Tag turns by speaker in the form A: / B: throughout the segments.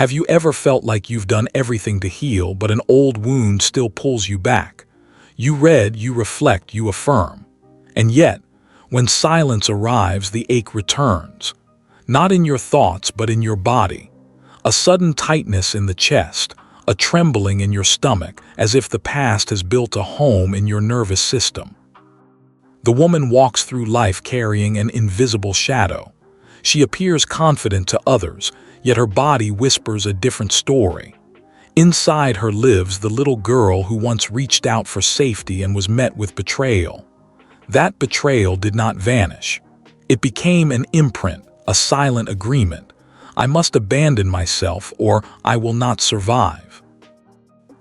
A: Have you ever felt like you've done everything to heal, but an old wound still pulls you back? You read, you reflect, you affirm. And yet, when silence arrives, the ache returns. Not in your thoughts, but in your body. A sudden tightness in the chest, a trembling in your stomach, as if the past has built a home in your nervous system. The woman walks through life carrying an invisible shadow. She appears confident to others, yet her body whispers a different story. Inside her lives the little girl who once reached out for safety and was met with betrayal. That betrayal did not vanish. It became an imprint, a silent agreement. I must abandon myself or I will not survive.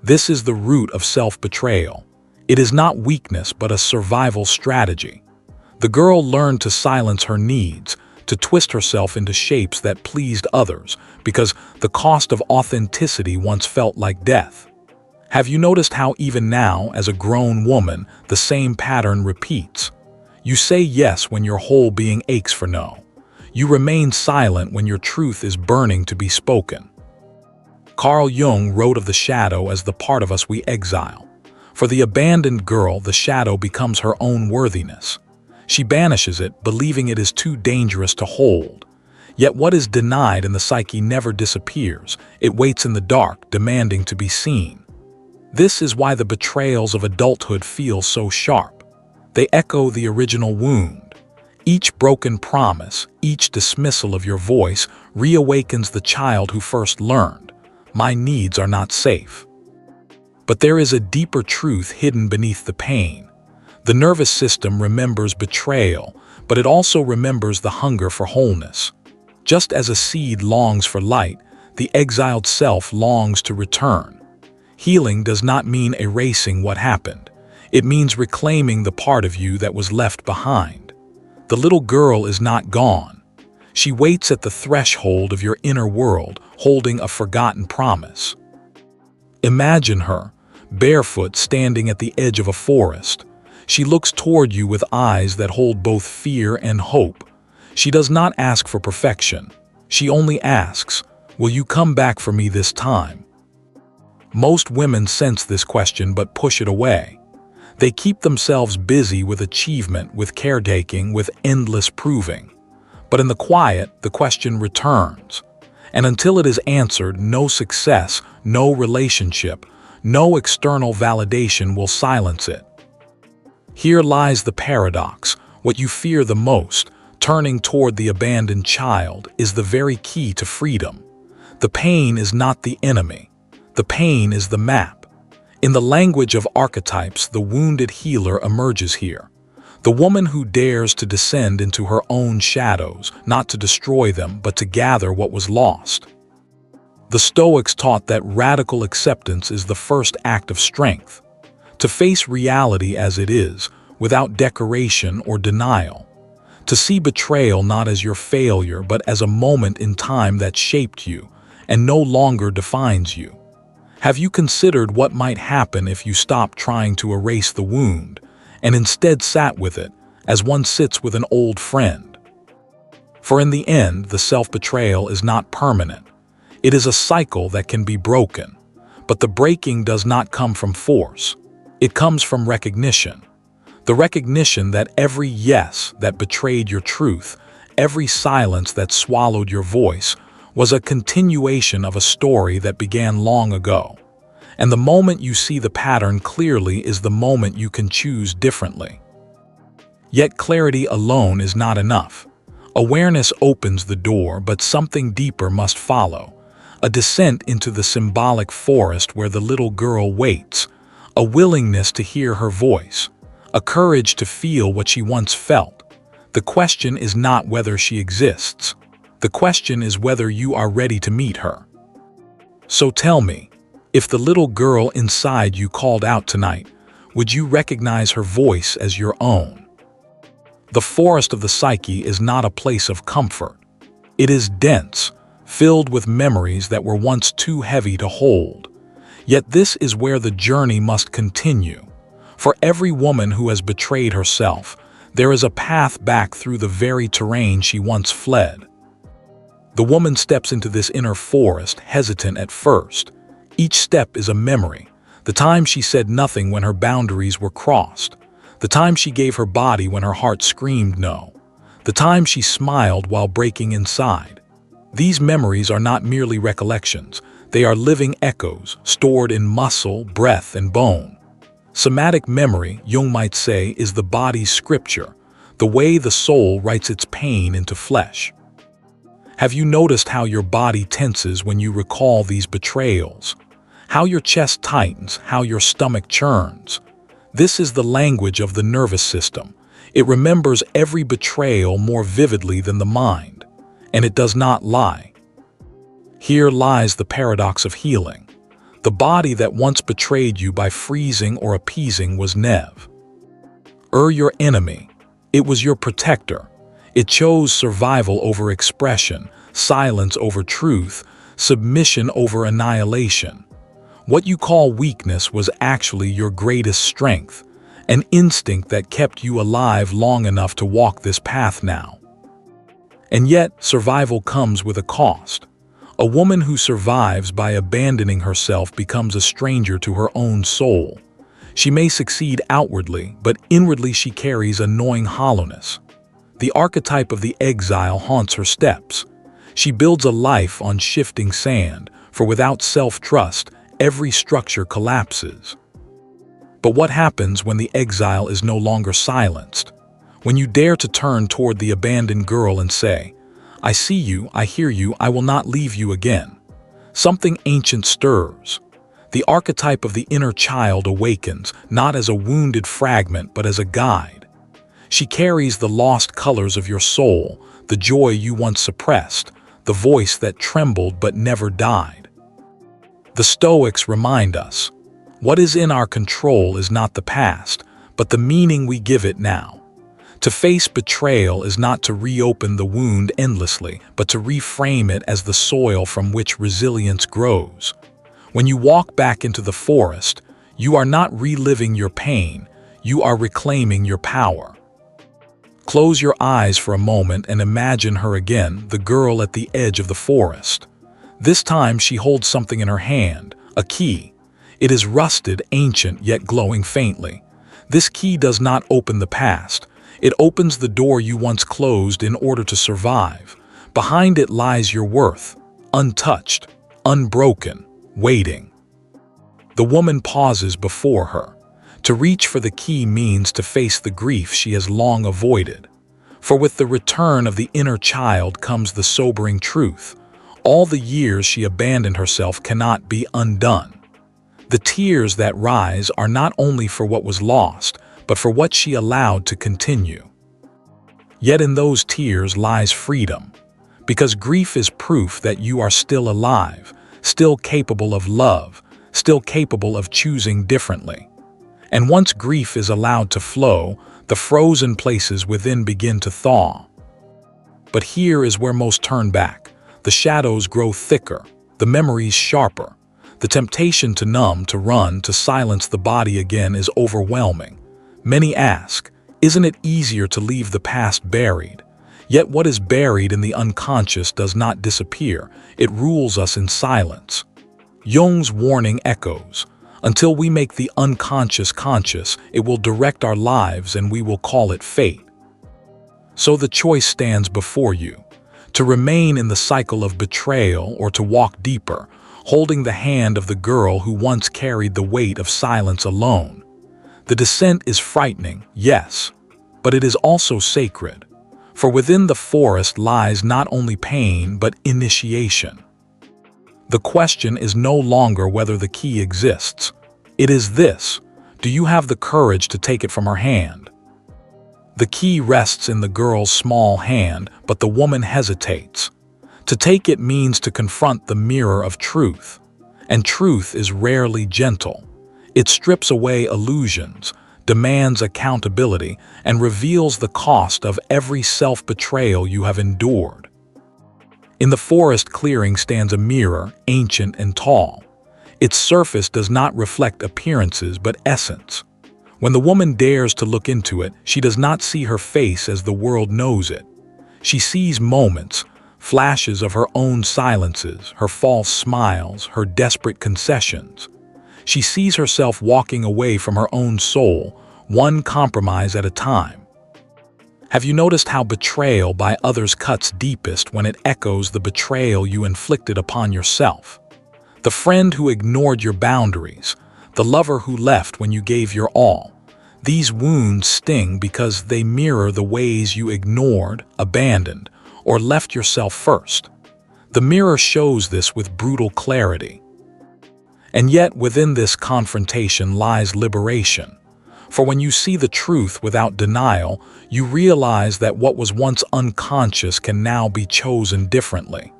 A: This is the root of self-betrayal. It is not weakness but a survival strategy. The girl learned to silence her needs, to twist herself into shapes that pleased others, because the cost of authenticity once felt like death. Have you noticed how even now, as a grown woman, the same pattern repeats? You say yes when your whole being aches for no. You remain silent when your truth is burning to be spoken. Carl Jung wrote of the shadow as the part of us we exile. For the abandoned girl, the shadow becomes her own worthiness. She banishes it, believing it is too dangerous to hold. Yet what is denied in the psyche never disappears. It waits in the dark, demanding to be seen. This is why the betrayals of adulthood feel so sharp. They echo the original wound. Each broken promise, each dismissal of your voice reawakens the child who first learned, "My needs are not safe." But there is a deeper truth hidden beneath the pain. The nervous system remembers betrayal, but it also remembers the hunger for wholeness. Just as a seed longs for light, the exiled self longs to return. Healing does not mean erasing what happened. It means reclaiming the part of you that was left behind. The little girl is not gone. She waits at the threshold of your inner world, holding a forgotten promise. Imagine her, barefoot, standing at the edge of a forest. She looks toward you with eyes that hold both fear and hope. She does not ask for perfection. She only asks, "Will you come back for me this time?" Most women sense this question but push it away. They keep themselves busy with achievement, with caretaking, with endless proving. But in the quiet, the question returns. And until it is answered, no success, no relationship, no external validation will silence it. Here lies the paradox. What you fear the most, turning toward the abandoned child, is the very key to freedom. The pain is not the enemy. The pain is the map. In the language of archetypes, the wounded healer emerges here. The woman who dares to descend into her own shadows, not to destroy them, but to gather what was lost. The Stoics taught that radical acceptance is the first act of strength. To face reality as it is, without decoration or denial. To see betrayal not as your failure, but as a moment in time that shaped you and no longer defines you. Have you considered what might happen if you stopped trying to erase the wound and instead sat with it as one sits with an old friend? For in the end, the self-betrayal is not permanent. It is a cycle that can be broken, but the breaking does not come from force. It comes from recognition. The recognition that every yes that betrayed your truth, every silence that swallowed your voice, was a continuation of a story that began long ago. And the moment you see the pattern clearly is the moment you can choose differently. Yet clarity alone is not enough. Awareness opens the door, but something deeper must follow. A descent into the symbolic forest where the little girl waits. A willingness to hear her voice. A courage to feel what she once felt. The question is not whether she exists. The question is whether you are ready to meet her. So tell me, if the little girl inside you called out tonight, would you recognize her voice as your own? The forest of the psyche is not a place of comfort. It is dense, filled with memories that were once too heavy to hold. Yet this is where the journey must continue. For every woman who has betrayed herself, there is a path back through the very terrain she once fled. The woman steps into this inner forest, hesitant at first. Each step is a memory. The time she said nothing when her boundaries were crossed. The time she gave her body when her heart screamed no. The time she smiled while breaking inside. These memories are not merely recollections. They are living echoes, stored in muscle, breath, and bone. Somatic memory, Jung might say, is the body's scripture, the way the soul writes its pain into flesh. Have you noticed how your body tenses when you recall these betrayals? How your chest tightens, how your stomach churns? This is the language of the nervous system. It remembers every betrayal more vividly than the mind, and it does not lie. Here lies the paradox of healing. The body that once betrayed you by freezing or appeasing was never your enemy. It was your protector. It chose survival over expression, silence over truth, submission over annihilation. What you call weakness was actually your greatest strength, an instinct that kept you alive long enough to walk this path now. And yet, survival comes with a cost. A woman who survives by abandoning herself becomes a stranger to her own soul. She may succeed outwardly, but inwardly she carries a gnawing hollowness. The archetype of the exile haunts her steps. She builds a life on shifting sand, for without self-trust, every structure collapses. But what happens when the exile is no longer silenced? When you dare to turn toward the abandoned girl and say, "I see you, I hear you, I will not leave you again." Something ancient stirs. The archetype of the inner child awakens, not as a wounded fragment, but as a guide. She carries the lost colors of your soul, the joy you once suppressed, the voice that trembled but never died. The Stoics remind us, what is in our control is not the past, but the meaning we give it now. To face betrayal is not to reopen the wound endlessly, but to reframe it as the soil from which resilience grows. When you walk back into the forest, you are not reliving your pain, you are reclaiming your power. Close your eyes for a moment and imagine her again, the girl at the edge of the forest. This time she holds something in her hand, a key. It is rusted, ancient, yet glowing faintly. This key does not open the past. It opens the door you once closed in order to survive. Behind it lies your worth, untouched, unbroken, waiting. The woman pauses before her. To reach for the key means to face the grief she has long avoided. For with the return of the inner child comes the sobering truth. All the years she abandoned herself cannot be undone. The tears that rise are not only for what was lost, but for what she allowed to continue. Yet in those tears lies freedom, because grief is proof that you are still alive, still capable of love, still capable of choosing differently. And once grief is allowed to flow, the frozen places within begin to thaw. But here is where most turn back. The shadows grow thicker, the memories sharper. The temptation to numb, to run, to silence the body again is overwhelming. Many ask, isn't it easier to leave the past buried? Yet what is buried in the unconscious does not disappear, it rules us in silence. Jung's warning echoes. Until we make the unconscious conscious, it will direct our lives and we will call it fate. So the choice stands before you, to remain in the cycle of betrayal or to walk deeper, holding the hand of the girl who once carried the weight of silence alone. The descent is frightening, yes, but it is also sacred. For within the forest lies not only pain, but initiation. The question is no longer whether the key exists. It is this: do you have the courage to take it from her hand? The key rests in the girl's small hand, but the woman hesitates. To take it means to confront the mirror of truth. And truth is rarely gentle. It strips away illusions, demands accountability, and reveals the cost of every self-betrayal you have endured. In the forest clearing stands a mirror, ancient and tall. Its surface does not reflect appearances but essence. When the woman dares to look into it, she does not see her face as the world knows it. She sees moments, flashes of her own silences, her false smiles, her desperate concessions. She sees herself walking away from her own soul, one compromise at a time. Have you noticed how betrayal by others cuts deepest when it echoes the betrayal you inflicted upon yourself? The friend who ignored your boundaries, the lover who left when you gave your all. These wounds sting because they mirror the ways you ignored, abandoned, or left yourself first. The mirror shows this with brutal clarity. And yet within this confrontation lies liberation. For when you see the truth without denial, you realize that what was once unconscious can now be chosen differently.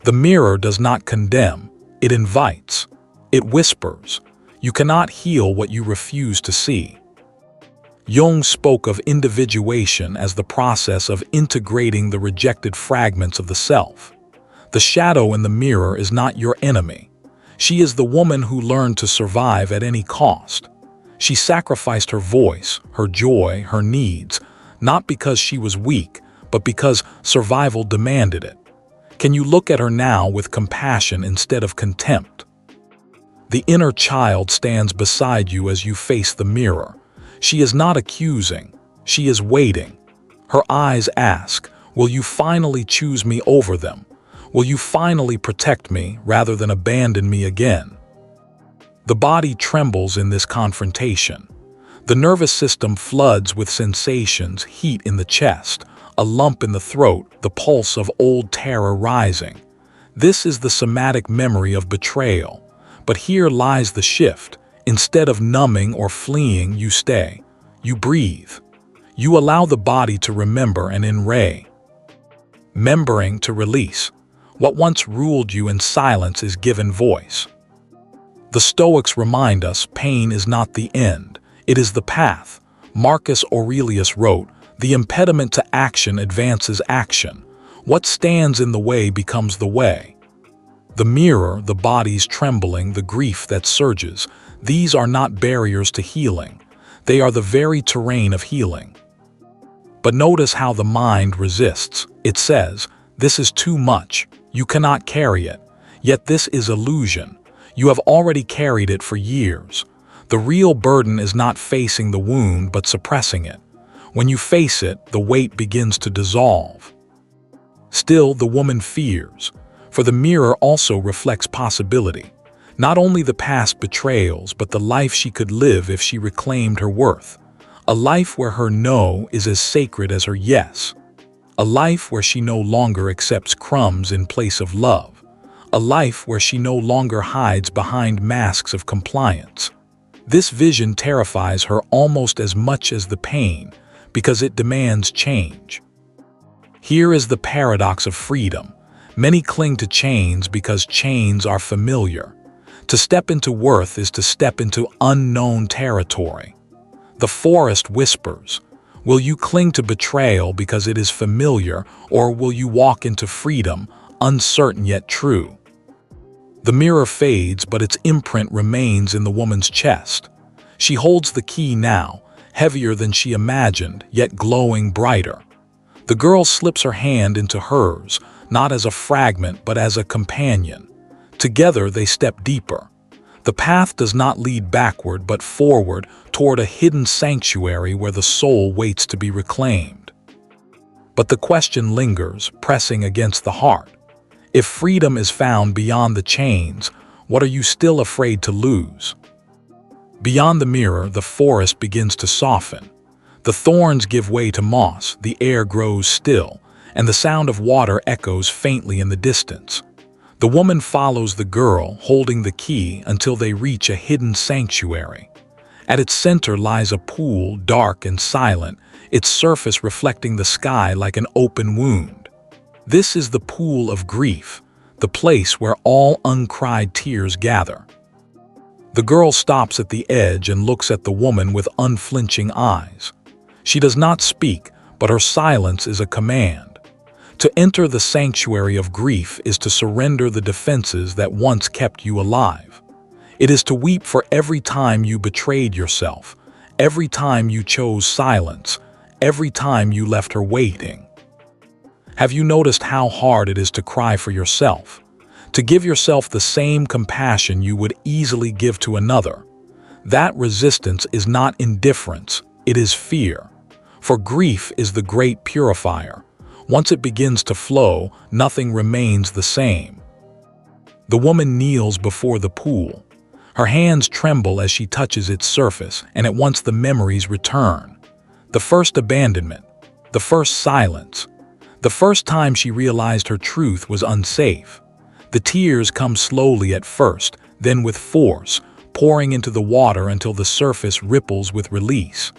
A: The mirror does not condemn, it invites. It whispers, you cannot heal what you refuse to see. Jung spoke of individuation as the process of integrating the rejected fragments of the self. The shadow in the mirror is not your enemy. She is the woman who learned to survive at any cost. She sacrificed her voice, her joy, her needs, not because she was weak, but because survival demanded it. Can you look at her now with compassion instead of contempt? The inner child stands beside you as you face the mirror. She is not accusing, she is waiting. Her eyes ask, will you finally choose me over them? Will you finally protect me rather than abandon me again? The body trembles in this confrontation. The nervous system floods with sensations, heat in the chest, a lump in the throat, the pulse of old terror rising. This is the somatic memory of betrayal. But here lies the shift. Instead of numbing or fleeing, you stay. You breathe. You allow the body to remember and enray. Remembering to release. What once ruled you in silence is given voice. The Stoics remind us pain is not the end, it is the path. Marcus Aurelius wrote, the impediment to action advances action. What stands in the way becomes the way. The mirror, the body's trembling, the grief that surges, these are not barriers to healing. They are the very terrain of healing. But notice how the mind resists. It says, this is too much. You cannot carry it. Yet this is illusion. You have already carried it for years. The real burden is not facing the wound, but suppressing it. When you face it, the weight begins to dissolve. Still, the woman fears, for the mirror also reflects possibility. Not only the past betrayals, but the life she could live if she reclaimed her worth. A life where her no is as sacred as her yes. A life where she no longer accepts crumbs in place of love. A life where she no longer hides behind masks of compliance. This vision terrifies her almost as much as the pain, because it demands change. Here is the paradox of freedom. Many cling to chains because chains are familiar. To step into worth is to step into unknown territory. The forest whispers, will you cling to betrayal because it is familiar, or will you walk into freedom, uncertain yet true? The mirror fades, but its imprint remains in the woman's chest. She holds the key now, heavier than she imagined, yet glowing brighter. The girl slips her hand into hers, not as a fragment, but as a companion. Together they step deeper. The path does not lead backward, but forward toward a hidden sanctuary where the soul waits to be reclaimed. But the question lingers, pressing against the heart. If freedom is found beyond the chains, what are you still afraid to lose? Beyond the mirror, the forest begins to soften. The thorns give way to moss, the air grows still, and the sound of water echoes faintly in the distance. The woman follows the girl, holding the key, until they reach a hidden sanctuary. At its center lies a pool, dark and silent, its surface reflecting the sky like an open wound. This is the pool of grief, the place where all uncried tears gather. The girl stops at the edge and looks at the woman with unflinching eyes. She does not speak, but her silence is a command. To enter the sanctuary of grief is to surrender the defenses that once kept you alive. It is to weep for every time you betrayed yourself, every time you chose silence, every time you left her waiting. Have you noticed how hard it is to cry for yourself? To give yourself the same compassion you would easily give to another? That resistance is not indifference, it is fear. For grief is the great purifier. Once it begins to flow, nothing remains the same. The woman kneels before the pool. Her hands tremble as she touches its surface, and at once the memories return. The first abandonment, the first silence, the first time she realized her truth was unsafe. The tears come slowly at first, then with force, pouring into the water until the surface ripples with release.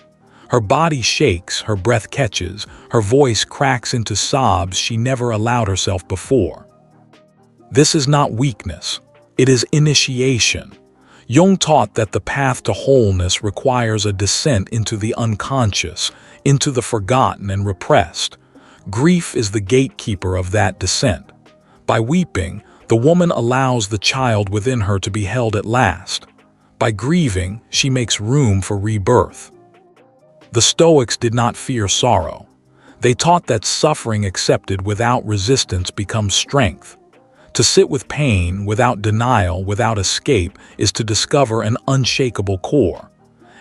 A: Her body shakes, her breath catches, her voice cracks into sobs she never allowed herself before. This is not weakness, it is initiation. Jung taught that the path to wholeness requires a descent into the unconscious, into the forgotten and repressed. Grief is the gatekeeper of that descent. By weeping, the woman allows the child within her to be held at last. By grieving, she makes room for rebirth. The Stoics did not fear sorrow. They taught that suffering accepted without resistance becomes strength. To sit with pain, without denial, without escape, is to discover an unshakable core.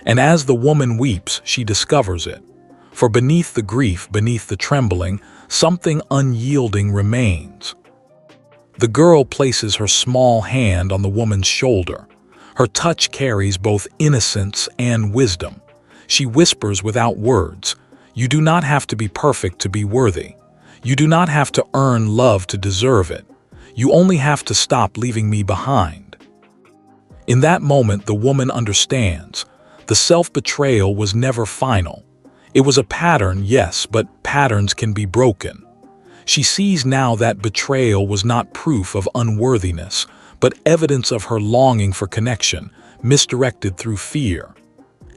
A: And as the woman weeps, she discovers it. For beneath the grief, beneath the trembling, something unyielding remains. The girl places her small hand on the woman's shoulder. Her touch carries both innocence and wisdom. She whispers without words, "You do not have to be perfect to be worthy. You do not have to earn love to deserve it. You only have to stop leaving me behind." In that moment, the woman understands. The self-betrayal was never final. It was a pattern, yes, but patterns can be broken. She sees now that betrayal was not proof of unworthiness, but evidence of her longing for connection, misdirected through fear.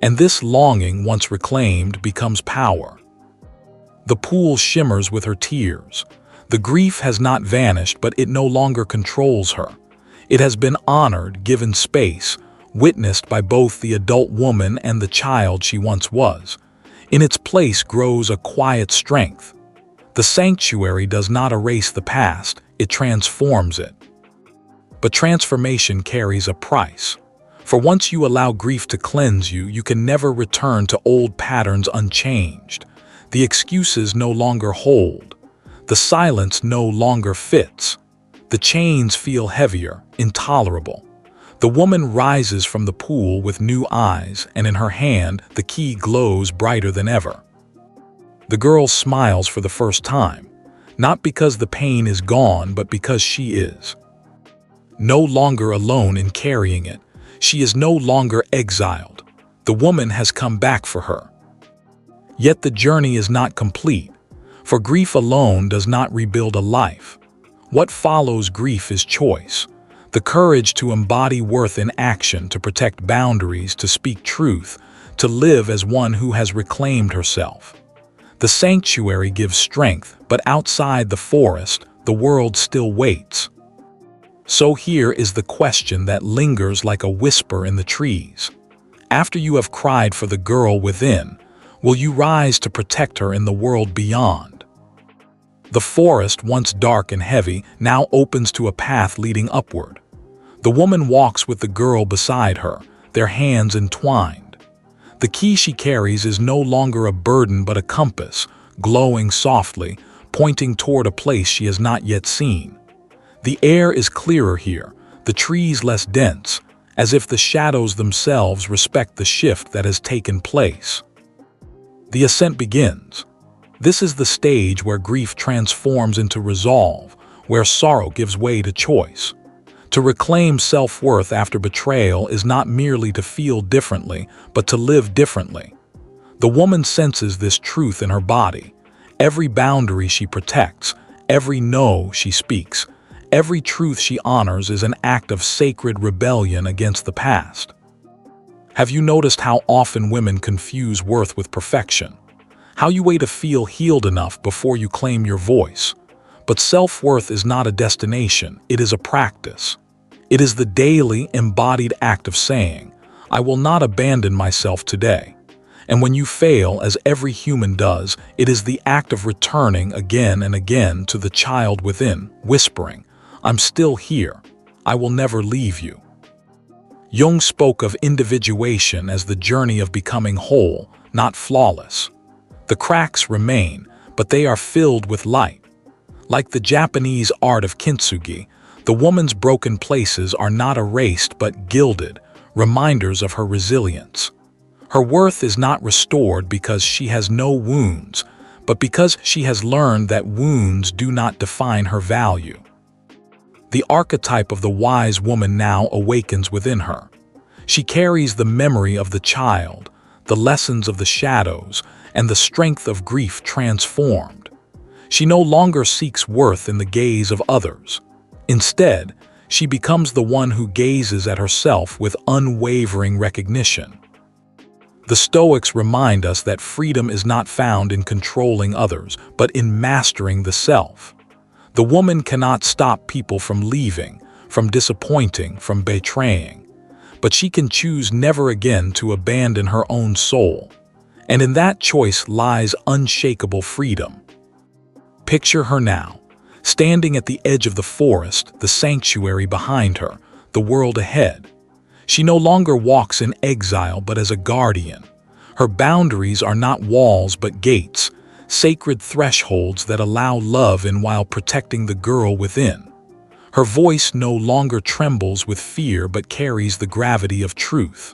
A: And this longing, once reclaimed, becomes power. The pool shimmers with her tears. The grief has not vanished, but it no longer controls her. It has been honored, given space, witnessed by both the adult woman and the child she once was. In its place grows a quiet strength. The sanctuary does not erase the past, it transforms it. But transformation carries a price. For once you allow grief to cleanse you, you can never return to old patterns unchanged. The excuses no longer hold. The silence no longer fits. The chains feel heavier, intolerable. The woman rises from the pool with new eyes, and in her hand, the key glows brighter than ever. The girl smiles for the first time, not because the pain is gone, but because she is. No longer alone in carrying it, she is no longer exiled. The woman has come back for her. Yet the journey is not complete, for grief alone does not rebuild a life. What follows grief is choice. The courage to embody worth in action, to protect boundaries, to speak truth, to live as one who has reclaimed herself. The sanctuary gives strength, but outside the forest, the world still waits. So here is the question that lingers like a whisper in the trees. After you have cried for the girl within, will you rise to protect her in the world beyond? The forest, once dark and heavy, now opens to a path leading upward. The woman walks with the girl beside her, their hands entwined. The key she carries is no longer a burden but a compass, glowing softly, pointing toward a place she has not yet seen. The air is clearer here, the trees less dense, as if the shadows themselves respect the shift that has taken place. The ascent begins. This is the stage where grief transforms into resolve, where sorrow gives way to choice. To reclaim self-worth after betrayal is not merely to feel differently, but to live differently. The woman senses this truth in her body. Every boundary she protects, every no she speaks, every truth she honors is an act of sacred rebellion against the past. Have you noticed how often women confuse worth with perfection? How you wait to feel healed enough before you claim your voice? But self-worth is not a destination, it is a practice. It is the daily, embodied act of saying, "I will not abandon myself today." And when you fail, as every human does, it is the act of returning again and again to the child within, whispering, "I'm still here. I will never leave you." Jung spoke of individuation as the journey of becoming whole, not flawless. The cracks remain, but they are filled with light. Like the Japanese art of kintsugi, the woman's broken places are not erased but gilded, reminders of her resilience. Her worth is not restored because she has no wounds, but because she has learned that wounds do not define her value. The archetype of the wise woman now awakens within her. She carries the memory of the child, the lessons of the shadows, and the strength of grief transformed. She no longer seeks worth in the gaze of others. Instead, she becomes the one who gazes at herself with unwavering recognition. The Stoics remind us that freedom is not found in controlling others, but in mastering the self. The woman cannot stop people from leaving, from disappointing, from betraying. But she can choose never again to abandon her own soul. And in that choice lies unshakable freedom. Picture her now, standing at the edge of the forest, the sanctuary behind her, the world ahead. She no longer walks in exile but as a guardian. Her boundaries are not walls but gates, sacred thresholds that allow love in while protecting the girl within. Her voice no longer trembles with fear but carries the gravity of truth.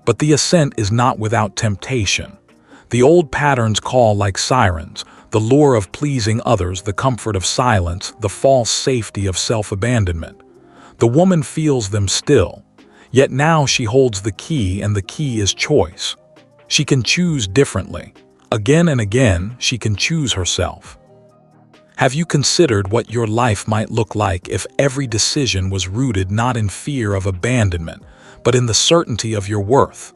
A: But the ascent is not without temptation. The old patterns call like sirens, the lure of pleasing others, the comfort of silence, the false safety of self-abandonment. The woman feels them still, yet now she holds the key, and the key is choice. She can choose differently. Again and again, she can choose herself. Have you considered what your life might look like if every decision was rooted not in fear of abandonment, but in the certainty of your worth?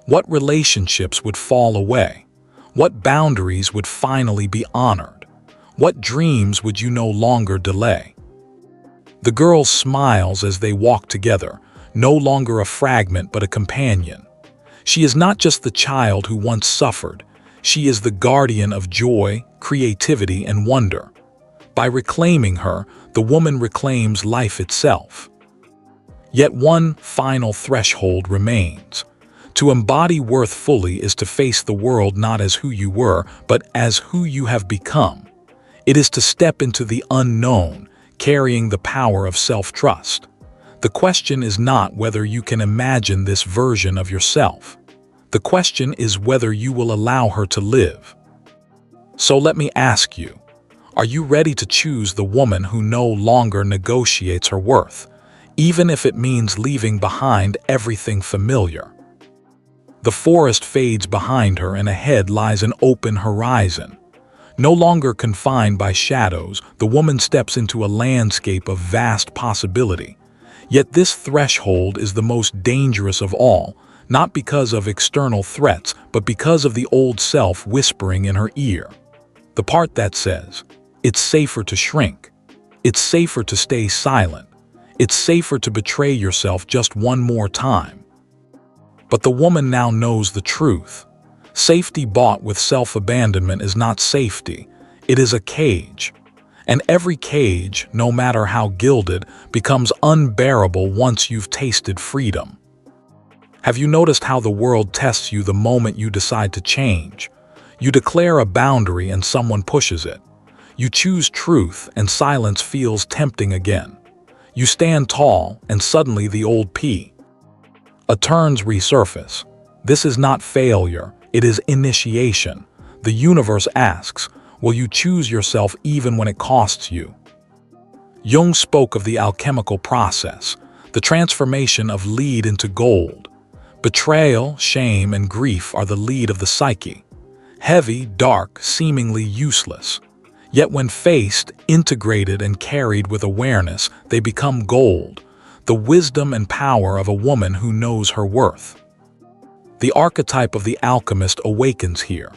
A: What relationships would fall away? What boundaries would finally be honored? What dreams would you no longer delay? The girl smiles as they walk together, no longer a fragment but a companion. She is not just the child who once suffered. She is the guardian of joy, creativity, and wonder. By reclaiming her, the woman reclaims life itself. Yet one final threshold remains. To embody worth fully is to face the world not as who you were, but as who you have become. It is to step into the unknown, carrying the power of self-trust. The question is not whether you can imagine this version of yourself. The question is whether you will allow her to live. So let me ask you, are you ready to choose the woman who no longer negotiates her worth, even if it means leaving behind everything familiar? The forest fades behind her, and ahead lies an open horizon. No longer confined by shadows, the woman steps into a landscape of vast possibility. Yet this threshold is the most dangerous of all, not because of external threats, but because of the old self whispering in her ear. The part that says, "It's safer to shrink. It's safer to stay silent. It's safer to betray yourself just one more time." But the woman now knows the truth. Safety bought with self-abandonment is not safety. It is a cage. And every cage, no matter how gilded, becomes unbearable once you've tasted freedom. Have you noticed how the world tests you the moment you decide to change? You declare a boundary and someone pushes it. You choose truth and silence feels tempting again. You stand tall and suddenly the old turns resurface. This is not failure, it is initiation. The universe asks, will you choose yourself even when it costs you? Jung spoke of the alchemical process, the transformation of lead into gold. Betrayal, shame, and grief are the lead of the psyche. Heavy, dark, seemingly useless. Yet when faced, integrated, and carried with awareness, they become gold, the wisdom and power of a woman who knows her worth. The archetype of the alchemist awakens here.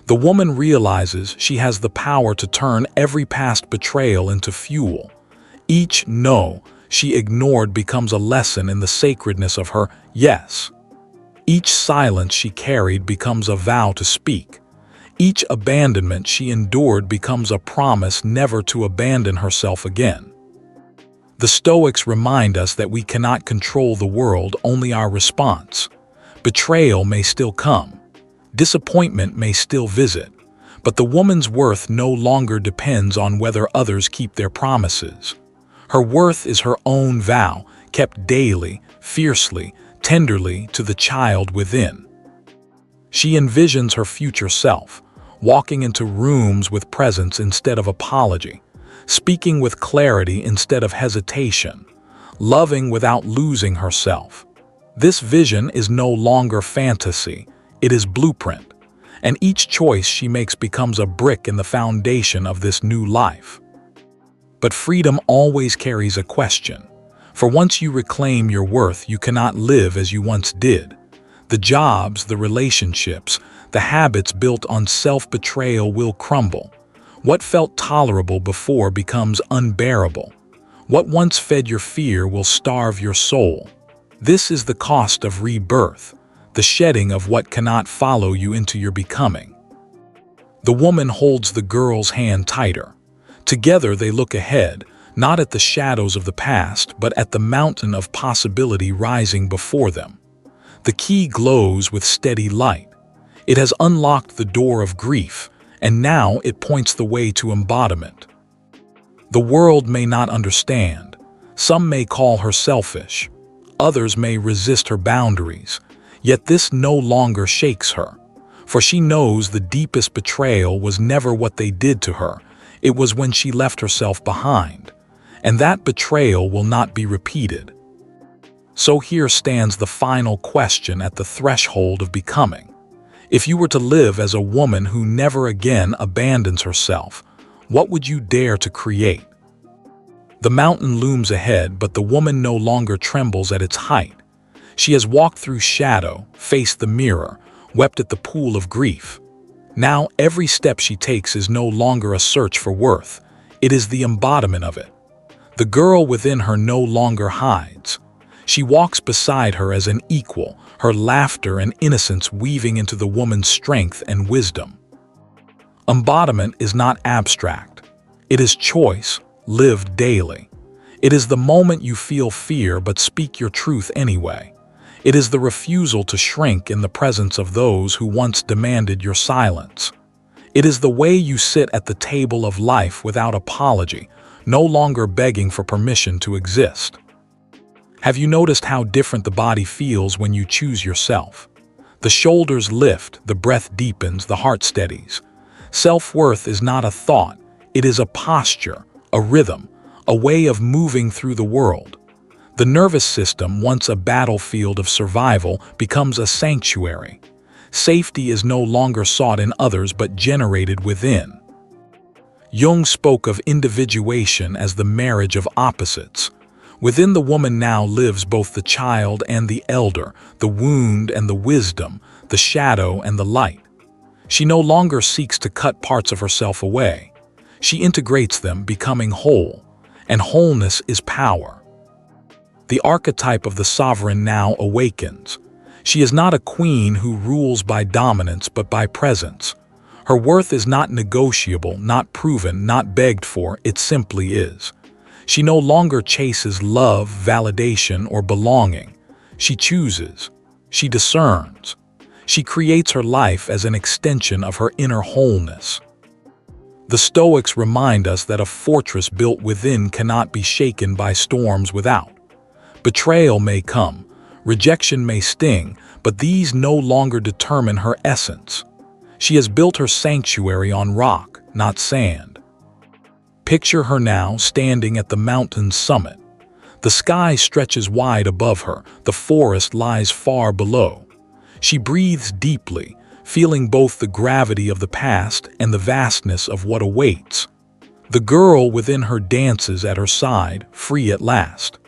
A: The woman realizes she has the power to turn every past betrayal into fuel. Each no she ignored becomes a lesson in the sacredness of her yes. Each silence she carried becomes a vow to speak. Each abandonment she endured becomes a promise never to abandon herself again. The Stoics remind us that we cannot control the world, only our response. Betrayal may still come. Disappointment may still visit. But the woman's worth no longer depends on whether others keep their promises. Her worth is her own vow, kept daily, fiercely, tenderly to the child within. She envisions her future self, walking into rooms with presence instead of apology, speaking with clarity instead of hesitation, loving without losing herself. This vision is no longer fantasy, it is blueprint, and each choice she makes becomes a brick in the foundation of this new life. But freedom always carries a question. For once you reclaim your worth, you cannot live as you once did. The jobs, the relationships, the habits built on self-betrayal will crumble. What felt tolerable before becomes unbearable. What once fed your fear will starve your soul. This is the cost of rebirth, the shedding of what cannot follow you into your becoming. The woman holds the girl's hand tighter. Together they look ahead, not at the shadows of the past, but at the mountain of possibility rising before them. The key glows with steady light. It has unlocked the door of grief, and now it points the way to embodiment. The world may not understand. Some may call her selfish. Others may resist her boundaries. Yet this no longer shakes her, for she knows the deepest betrayal was never what they did to her. It was when she left herself behind. And that betrayal will not be repeated. So here stands the final question at the threshold of becoming. If you were to live as a woman who never again abandons herself, what would you dare to create? The mountain looms ahead, but the woman no longer trembles at its height. She has walked through shadow, faced the mirror, wept at the pool of grief. Now every step she takes is no longer a search for worth. It is the embodiment of it. The girl within her no longer hides. She walks beside her as an equal, her laughter and innocence weaving into the woman's strength and wisdom. Embodiment is not abstract. It is choice, lived daily. It is the moment you feel fear but speak your truth anyway. It is the refusal to shrink in the presence of those who once demanded your silence. It is the way you sit at the table of life without apology, no longer begging for permission to exist. Have you noticed how different the body feels when you choose yourself? The shoulders lift, the breath deepens, the heart steadies. Self-worth is not a thought, it is a posture, a rhythm, a way of moving through the world. The nervous system, once a battlefield of survival, becomes a sanctuary. Safety is no longer sought in others but generated within. Jung spoke of individuation as the marriage of opposites. Within the woman now lives both the child and the elder, the wound and the wisdom, the shadow and the light. She no longer seeks to cut parts of herself away. She integrates them, becoming whole, and wholeness is power. The archetype of the sovereign now awakens. She is not a queen who rules by dominance but by presence. Her worth is not negotiable, not proven, not begged for, it simply is. She no longer chases love, validation, or belonging. She chooses. She discerns. She creates her life as an extension of her inner wholeness. The Stoics remind us that a fortress built within cannot be shaken by storms without. Betrayal may come, rejection may sting, but these no longer determine her essence. She has built her sanctuary on rock, not sand. Picture her now standing at the mountain's summit. The sky stretches wide above her, the forest lies far below. She breathes deeply, feeling both the gravity of the past and the vastness of what awaits. The girl within her dances at her side, free at last.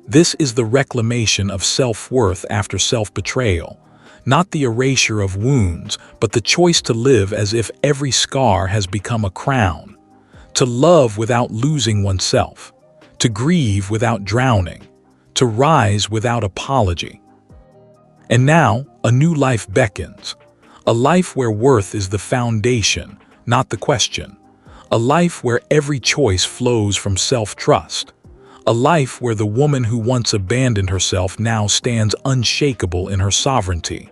A: This is the reclamation of self-worth after self-betrayal, not the erasure of wounds, but the choice to live as if every scar has become a crown. To love without losing oneself, to grieve without drowning, to rise without apology. And now, a new life beckons. A life where worth is the foundation, not the question. A life where every choice flows from self-trust. A life where the woman who once abandoned herself now stands unshakable in her sovereignty.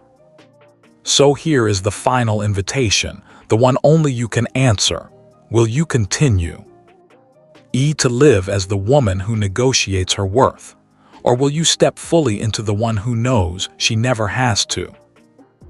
A: So here is the final invitation, the one only you can answer. Will you continue? To live as the woman who negotiates her worth? Or will you step fully into the one who knows she never has to?